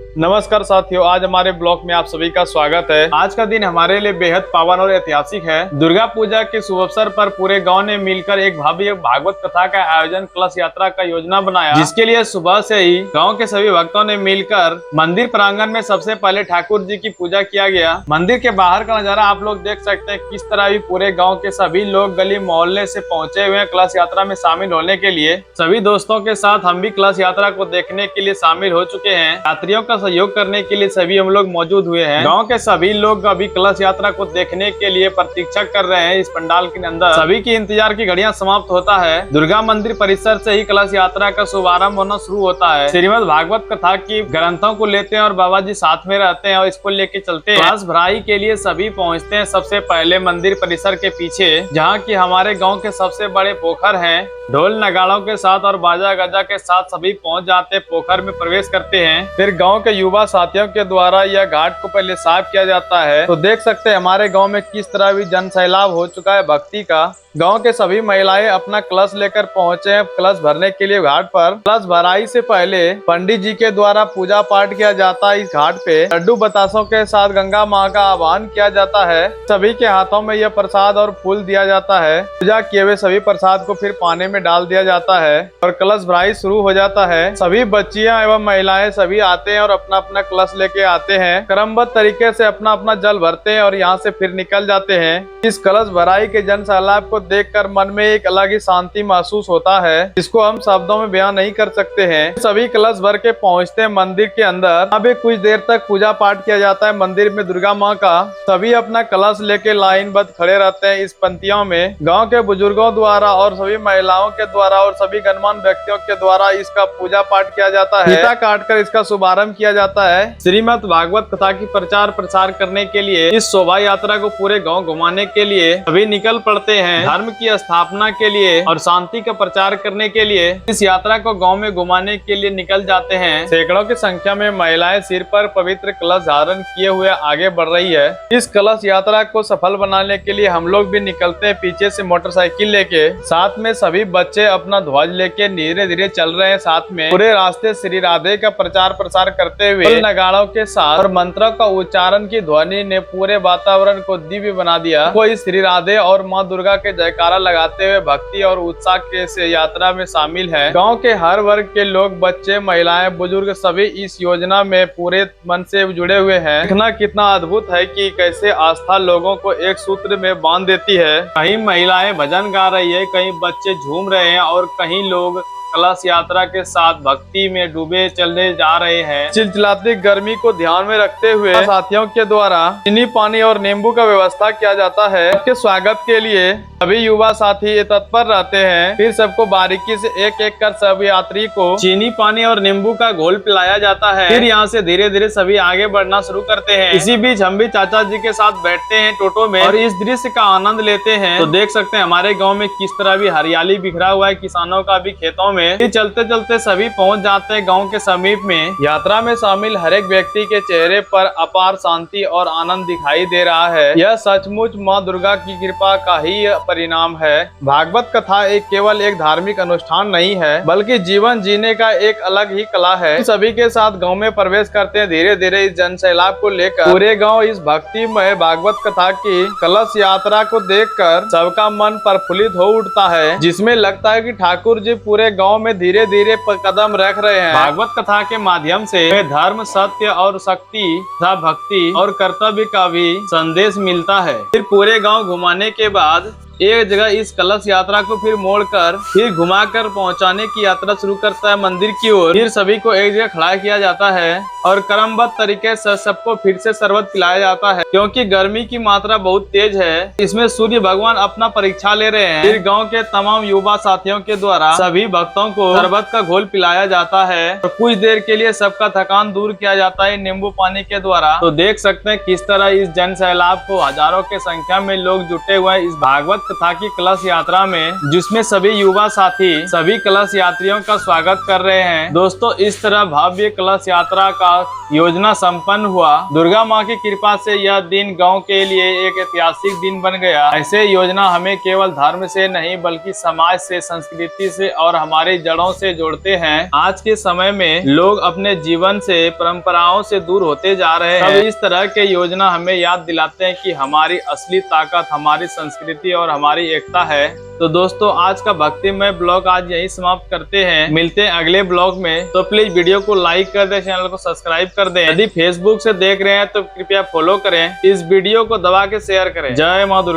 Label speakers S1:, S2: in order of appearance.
S1: नमस्कार साथियों, आज हमारे ब्लॉग में आप सभी का स्वागत है। आज का दिन हमारे लिए बेहद पावन और ऐतिहासिक है। दुर्गा पूजा के शुभ अवसर पर पूरे गांव ने मिलकर एक भव्य भागवत कथा का आयोजन, कलश यात्रा का योजना बनाया, जिसके लिए सुबह से ही गांव के सभी भक्तों ने मिलकर मंदिर प्रांगण में सबसे पहले ठाकुर जी की पूजा किया गया। मंदिर के बाहर का नजारा आप लोग देख सकते हैं, किस तरह भी पूरे गाँव के सभी लोग गली मोहल्ले से पहुंचे हुए हैं कलश यात्रा में शामिल होने के लिए। सभी दोस्तों के साथ हम भी कलश यात्रा को देखने के लिए शामिल हो चुके हैं। यात्रियों का सहयोग करने के लिए सभी हम लोग मौजूद हुए हैं। गांव के सभी लोग अभी कलश यात्रा को देखने के लिए प्रतीक्षा कर रहे हैं। इस पंडाल के अंदर सभी की इंतजार की घड़ियां समाप्त होता है। दुर्गा मंदिर परिसर से ही कलश यात्रा का शुभारंभ होना शुरू होता है। श्रीमद् भागवत कथा की ग्रंथों को लेते हैं और बाबा जी साथ में रहते हैं और इसको लेके चलते हैं। कलश भराई के लिए सभी पहुँचते हैं सबसे पहले मंदिर परिसर के पीछे, जहाँ की हमारे गाँव के सबसे बड़े पोखर है। ढोल नगाड़ों के साथ और बाजा गजा के साथ सभी पहुंच जाते, पोखर में प्रवेश करते हैं। फिर गांव के युवा साथियों के द्वारा यह घाट को पहले साफ किया जाता है। तो देख सकते हैं हमारे गांव में किस तरह भी जन सैलाब हो चुका है भक्ति का। गांव के सभी महिलाएं अपना कलश लेकर पहुंचे हैं कलश भरने के लिए घाट पर। कलश भराई से पहले पंडित जी के द्वारा पूजा पाठ किया जाता है। इस घाट पे लड्डू बतासों के साथ गंगा माँ का आह्वान किया जाता है। सभी के हाथों में यह प्रसाद और फूल दिया जाता है। पूजा किए हुए सभी प्रसाद को फिर पानी में डाल दिया जाता है और कलश भराई शुरू हो जाता है। सभी बच्चियां एवं महिलाएं सभी आते हैं और अपना अपना कलश लेके आते हैं। क्रमबद्ध तरीके से अपना अपना जल भरते हैं और यहाँ से फिर निकल जाते हैं। इस कलश भराई के जन सैलाब को देखकर मन में एक अलग ही शांति महसूस होता है, जिसको हम शब्दों में बयान नहीं कर सकते हैं। सभी कलश भर के पहुंचते हैं मंदिर के अंदर। अभी कुछ देर तक पूजा पाठ किया जाता है मंदिर में दुर्गा माँ का। सभी अपना कलश लेके लाइनबद्ध खड़े रहते हैं इस पंक्तियों में। गाँव के बुजुर्गों द्वारा और सभी महिलाओं के द्वारा और सभी गणमान्य व्यक्तियों के द्वारा इसका पूजा पाठ किया जाता है। गीता काटकर इसका शुभारंभ किया जाता है। श्रीमद् भागवत कथा की प्रचार प्रसार करने के लिए इस शोभा यात्रा को पूरे गाँव घुमाने के लिए सभी निकल पड़ते हैं। धर्म की स्थापना के लिए और शांति का प्रचार करने के लिए इस यात्रा को गांव में घुमाने के लिए निकल जाते हैं। सैकड़ों की संख्या में महिलाएं सिर पर पवित्र कलश धारण किए हुए आगे बढ़ रही है। इस कलश यात्रा को सफल बनाने के लिए हम लोग भी निकलते हैं पीछे से मोटरसाइकिल लेके। साथ में सभी बच्चे अपना ध्वज लेके धीरे धीरे चल रहे हैं। साथ में पूरे रास्ते श्री राधे का प्रचार प्रसार करते हुए नगाड़ों के साथ और मंत्रों का उच्चारण की ध्वनि ने पूरे वातावरण को दिव्य बना दिया। कोई श्री राधे और माँ दुर्गा के जयकारा लगाते हुए भक्ति और उत्साह के से यात्रा में शामिल है। गांव के हर वर्ग के लोग, बच्चे, महिलाएं, बुजुर्ग सभी इस योजना में पूरे मन से जुड़े हुए हैं। देखना कितना अद्भुत है कि कैसे आस्था लोगों को एक सूत्र में बांध देती है। कहीं महिलाएं भजन गा रही है, कहीं बच्चे झूम रहे हैं और कहीं लोग कलश यात्रा के साथ भक्ति में डूबे चलने जा रहे हैं। चिलचिलाती गर्मी को ध्यान में रखते हुए साथियों के द्वारा चीनी, पानी और नींबू का व्यवस्था किया जाता है। आपके स्वागत के लिए सभी युवा साथी तत्पर रहते हैं। फिर सबको बारीकी से एक एक कर सब यात्री को चीनी, पानी और नींबू का घोल पिलाया जाता है। फिर यहाँ से धीरे धीरे सभी आगे बढ़ना शुरू करते हैं। इसी बीच हम भी चाचा जी के साथ बैठते हैं टोटो में और इस दृश्य का आनंद लेते हैं। तो देख सकते हैं हमारे गाँव में किस तरह भी हरियाली बिखरा हुआ है, किसानों का भी खेतों में। चलते चलते सभी पहुंच जाते हैं गांव के समीप में। यात्रा में शामिल हर एक व्यक्ति के चेहरे पर अपार शांति और आनंद दिखाई दे रहा है। यह सचमुच मां दुर्गा की कृपा का ही परिणाम है। भागवत कथा केवल एक धार्मिक अनुष्ठान नहीं है, बल्कि जीवन जीने का एक अलग ही कला है। सभी के साथ गाँव में प्रवेश करते हैं धीरे धीरे इस जन सैलाब को लेकर। पूरे गाँव इस भक्तिमय भागवत कथा की कलश यात्रा को देखकर सबका मन प्रफुल्लित हो उठता है, जिसमें लगता है कि ठाकुर जी पूरे गाँव में धीरे धीरे कदम रख रहे हैं। भागवत कथा के माध्यम से धर्म, सत्य और शक्ति तथा भक्ति और कर्तव्य का भी संदेश मिलता है। फिर पूरे गांव घुमाने के बाद एक जगह इस कलश यात्रा को फिर मोड़कर फिर घुमाकर पहुंचाने की यात्रा शुरू करता है मंदिर की ओर। फिर सभी को एक जगह खड़ा किया जाता है और क्रमबद्ध तरीके से सबको फिर से शरबत पिलाया जाता है, क्योंकि गर्मी की मात्रा बहुत तेज है। इसमें सूर्य भगवान अपना परीक्षा ले रहे हैं। फिर गांव के तमाम युवा साथियों के द्वारा सभी भक्तों को शरबत का घोल पिलाया जाता है और कुछ देर के लिए सबका थकान दूर किया जाता है नींबू पानी के द्वारा। तो देख सकते हैं किस तरह इस जन सैलाब को हजारों की संख्या में लोग जुटे हुए हैं इस भागवत कथा की कलश यात्रा में, जिसमें सभी युवा साथी सभी कलश यात्रियों का स्वागत कर रहे हैं। दोस्तों, इस तरह भव्य कलश यात्रा का का योजना संपन्न हुआ। दुर्गा माँ की कृपा से यह दिन गांव के लिए एक ऐतिहासिक दिन बन गया। ऐसे योजना हमें केवल धर्म से नहीं बल्कि समाज से, संस्कृति से और हमारी जड़ों से जोड़ते हैं। आज के समय में लोग अपने जीवन से, परंपराओं से दूर होते जा रहे हैं। इस तरह के योजना हमें याद दिलाते हैं कि हमारी असली ताकत हमारी संस्कृति और हमारी एकता है। तो दोस्तों, आज का भक्तिमय ब्लॉग आज यही समाप्त करते हैं। मिलते हैं अगले ब्लॉग में। तो प्लीज वीडियो को लाइक कर दें, चैनल को सब्सक्राइब कर दें। यदि फेसबुक से देख रहे हैं तो कृपया फॉलो करें। इस वीडियो को दबा के शेयर करें। जय माँ दुर्गा।